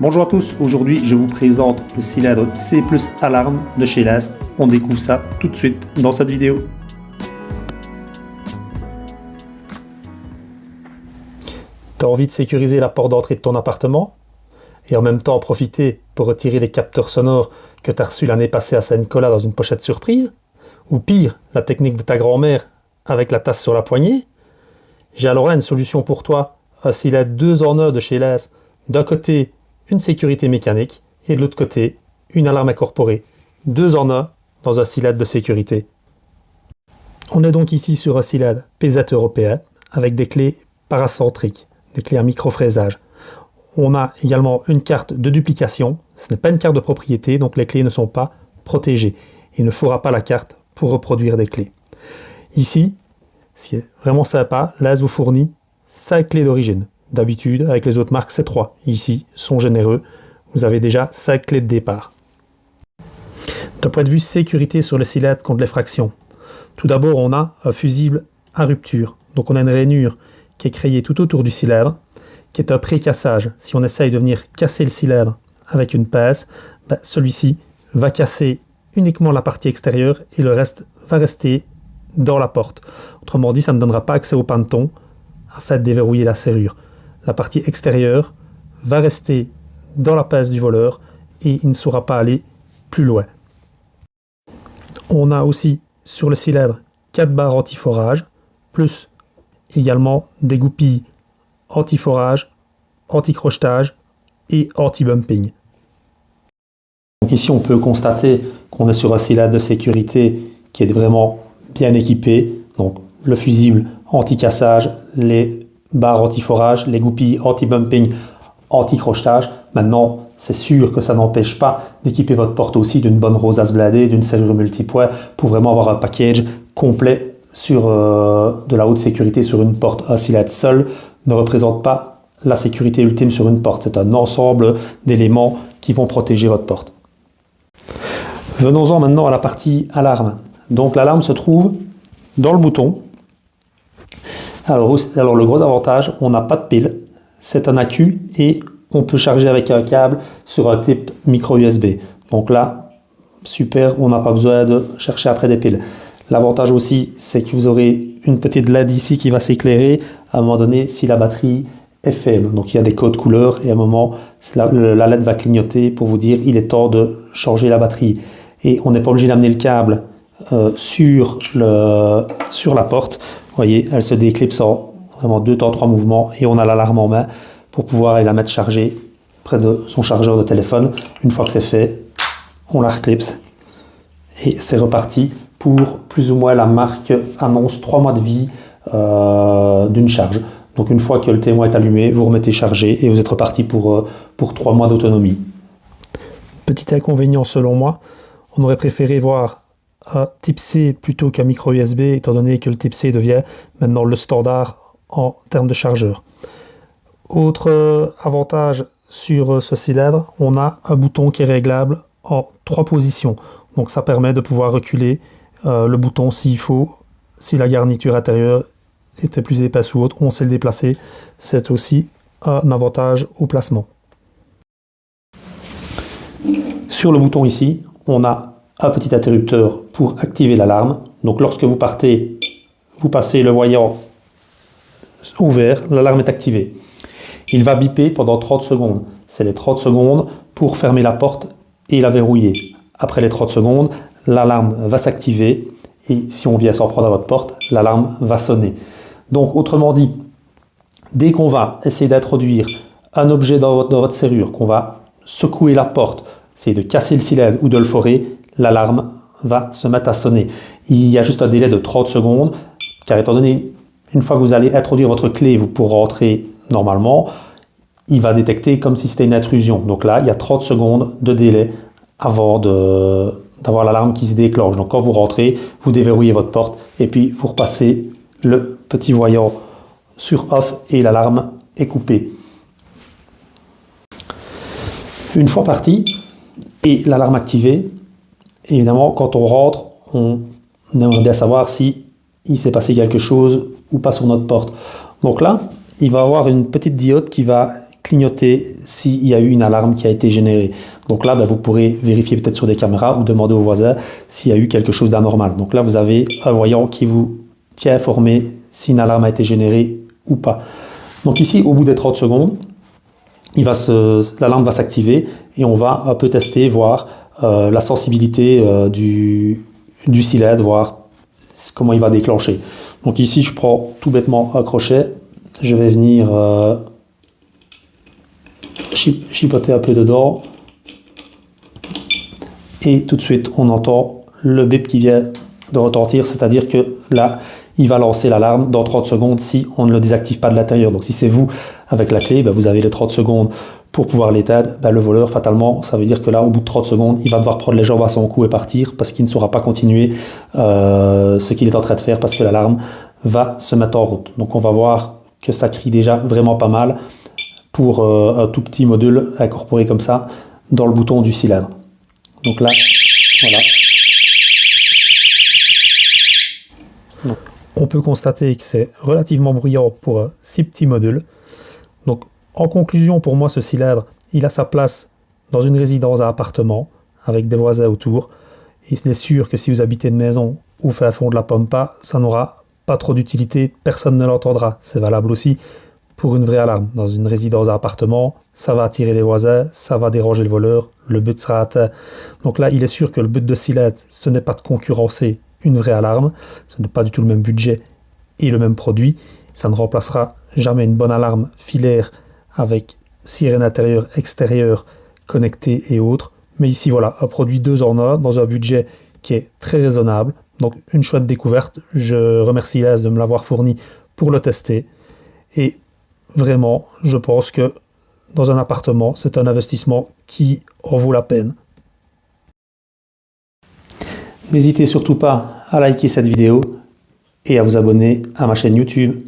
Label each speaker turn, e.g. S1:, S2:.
S1: Bonjour à tous, aujourd'hui je vous présente le cylindre C+ Alarm de chez LAS. On découvre ça tout de suite dans cette vidéo.
S2: Tu as envie de sécuriser la porte d'entrée de ton appartement et en même temps en profiter pour retirer les capteurs sonores que tu as reçus l'année passée à Saint-Nicolas dans une pochette surprise? Ou pire, la technique de ta grand-mère avec la tasse sur la poignée? J'ai alors là une solution pour toi, un cylindre 2 en 1 de chez LAS. D'un côté, une sécurité mécanique et de l'autre côté, une alarme incorporée. 2 en 1 dans un cylindre de sécurité. On est donc ici sur un cylindre PZ européen avec des clés paracentriques, des clés à micro-fraisage. On a également une carte de duplication. Ce n'est pas une carte de propriété, donc les clés ne sont pas protégées. Il ne faudra pas la carte pour reproduire des clés. Ici, ce qui est vraiment sympa, LAS vous fournit 5 clés d'origine. D'habitude, avec les autres marques, c'est 3. Ici, sont généreux. Vous avez déjà 5 clés de départ. D'un point de vue sécurité sur le cylindre contre l'effraction, tout d'abord, on a un fusible à rupture. Donc, on a une rainure qui est créée tout autour du cylindre, qui est un pré-cassage. Si on essaye de venir casser le cylindre avec une pince, celui-ci va casser uniquement la partie extérieure et le reste va rester dans la porte. Autrement dit, ça ne donnera pas accès au panneton afin de déverrouiller la serrure. La partie extérieure va rester dans la pince du voleur et il ne saura pas aller plus loin. On a aussi sur le cylindre 4 barres anti-forage, plus également des goupilles anti-forage, anti-crochetage et anti-bumping.
S1: Donc ici on peut constater qu'on est sur un cylindre de sécurité qui est vraiment bien équipé. Donc le fusible anti-cassage, les barres anti-forage, les goupilles anti-bumping, anti-crochetage. Maintenant, c'est sûr que ça n'empêche pas d'équiper votre porte aussi d'une bonne rosace blindée, d'une serrure multipoint pour vraiment avoir un package complet sur de la haute sécurité sur une porte. Un cylindre seul ne représente pas la sécurité ultime sur une porte. C'est un ensemble d'éléments qui vont protéger votre porte. Venons-en maintenant à la partie alarme. Donc l'alarme se trouve dans le bouton. Alors le gros avantage, on n'a pas de pile, c'est un accu et on peut charger avec un câble sur un type micro USB. Donc là, super, on n'a pas besoin de chercher après des piles. L'avantage aussi, c'est que vous aurez une petite LED ici qui va s'éclairer à un moment donné si la batterie est faible. Donc il y a des codes couleurs et à un moment, la LED va clignoter pour vous dire il est temps de changer la batterie. Et on n'est pas obligé d'amener le câble sur la porte. Vous voyez, elle se déclipse en vraiment 2 temps 3 mouvements et on a l'alarme en main pour pouvoir aller la mettre chargée près de son chargeur de téléphone. Une fois que c'est fait, on la reclipse et c'est reparti pour plus ou moins la marque annonce 3 mois de vie d'une charge. Donc une fois que le témoin est allumé, vous remettez chargé et vous êtes reparti pour 3 mois d'autonomie.
S2: Petit inconvénient selon moi, on aurait préféré voir un type C plutôt qu'un micro USB, étant donné que le type C devient maintenant le standard en termes de chargeur. Autre avantage sur ce cylindre, on a un bouton qui est réglable en 3 positions. Donc ça permet de pouvoir reculer le bouton s'il faut, si la garniture intérieure était plus épaisse ou autre, on sait le déplacer. C'est aussi un avantage au placement.
S1: Sur le bouton ici, on a un petit interrupteur pour activer l'alarme. Donc lorsque vous partez, vous passez le voyant ouvert, l'alarme est activée. Il va biper pendant 30 secondes. C'est les 30 secondes pour fermer la porte et la verrouiller. Après les 30 secondes, l'alarme va s'activer et si on vient s'en prendre à votre porte, l'alarme va sonner. Donc autrement dit, dès qu'on va essayer d'introduire un objet dans votre serrure, qu'on va secouer la porte, essayer de casser le cylindre ou de le forer, l'alarme va se mettre à sonner. Il y a juste un délai de 30 secondes, car étant donné, une fois que vous allez introduire votre clé, vous pourrez rentrer normalement, il va détecter comme si c'était une intrusion. Donc là, il y a 30 secondes de délai avant d'avoir l'alarme qui se déclenche. Donc quand vous rentrez, vous déverrouillez votre porte et puis vous repassez le petit voyant sur off et l'alarme est coupée. Une fois parti et l'alarme activée, évidemment, quand on rentre, on aimerait bien savoir si il s'est passé quelque chose ou pas sur notre porte. Donc là, il va y avoir une petite diode qui va clignoter s'il y a eu une alarme qui a été générée. Donc là, vous pourrez vérifier peut-être sur des caméras ou demander aux voisins s'il y a eu quelque chose d'anormal. Donc là, vous avez un voyant qui vous tient informé si une alarme a été générée ou pas. Donc ici, au bout des 30 secondes, l'alarme va s'activer et on va un peu tester, voir la sensibilité du cylindre, voir comment il va déclencher. Donc ici, je prends tout bêtement un crochet, je vais venir chipoter un peu dedans et tout de suite, on entend le bip qui vient de retentir, c'est-à-dire que là, il va lancer l'alarme dans 30 secondes si on ne le désactive pas de l'intérieur. Donc si c'est vous avec la clé, vous avez les 30 secondes pour pouvoir l'éteindre. Le voleur, fatalement, ça veut dire que là, au bout de 30 secondes, il va devoir prendre les jambes à son cou et partir parce qu'il ne saura pas continuer ce qu'il est en train de faire parce que l'alarme va se mettre en route. Donc on va voir que ça crie déjà vraiment pas mal pour un tout petit module incorporé comme ça dans le bouton du cylindre. Donc là, voilà.
S2: On peut constater que c'est relativement bruyant pour un si petit module. Donc, en conclusion, pour moi, ce cylindre, il a sa place dans une résidence à appartement, avec des voisins autour. Et il est sûr que si vous habitez une maison ou fait à fond de la pampa, ça n'aura pas trop d'utilité, personne ne l'entendra. C'est valable aussi pour une vraie alarme. Dans une résidence à appartement, ça va attirer les voisins, ça va déranger le voleur, le but sera atteint. Donc là, il est sûr que le but de cylindre, ce n'est pas de concurrencer une vraie alarme, ce n'est pas du tout le même budget et le même produit, ça ne remplacera jamais une bonne alarme filaire avec sirène intérieure, extérieure, connectée et autres, mais ici voilà, un produit 2 en 1 dans un budget qui est très raisonnable, donc une chouette découverte, je remercie Les de me l'avoir fourni pour le tester, et vraiment, je pense que dans un appartement, c'est un investissement qui en vaut la peine.
S1: N'hésitez surtout pas à liker cette vidéo et à vous abonner à ma chaîne YouTube.